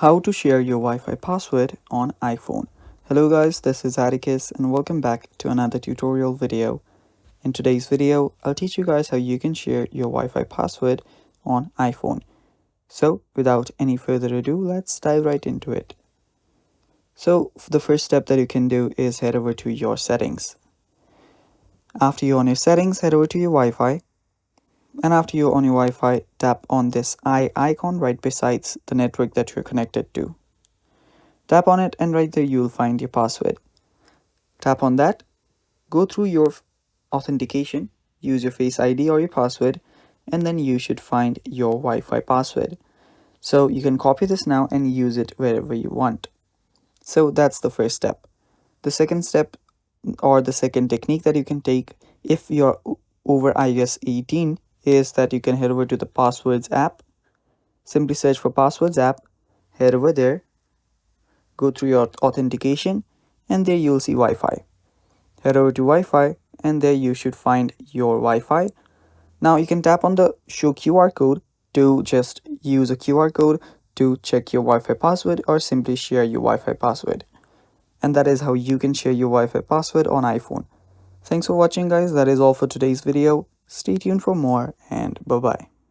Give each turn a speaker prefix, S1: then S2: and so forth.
S1: How to share your Wi-Fi password on iPhone. Hello guys, this is Atticus and welcome back to another tutorial video. In today's video, I'll teach you guys how you can share your Wi-Fi password on iPhone. So without any further ado, let's dive right into it. So the first step that you can do is head over to your settings. After you're on your settings, head over to your Wi-Fi. And after you're on your Wi-Fi, tap on this eye icon right besides the network that you're connected to. Tap on it and right there you will find your password. Tap on that, go through your authentication, use your Face ID or your password, and then you should find your Wi-Fi password. So you can copy this now and use it wherever you want. So that's the first step. The second step or the second technique that you can take if you're over iOS 18 is that you can head over to the Passwords app. Simply search for Passwords app, head over there, go through your authentication, and there you'll see Wi-Fi. Head over to Wi-Fi and there you should find your Wi-Fi. Now you can tap on the show QR code to just use a QR code to check your Wi-Fi password or simply share your Wi-Fi password. And that is how you can share your Wi-Fi password on iPhone. Thanks for watching guys, that is all for today's video. Stay tuned for more and bye bye.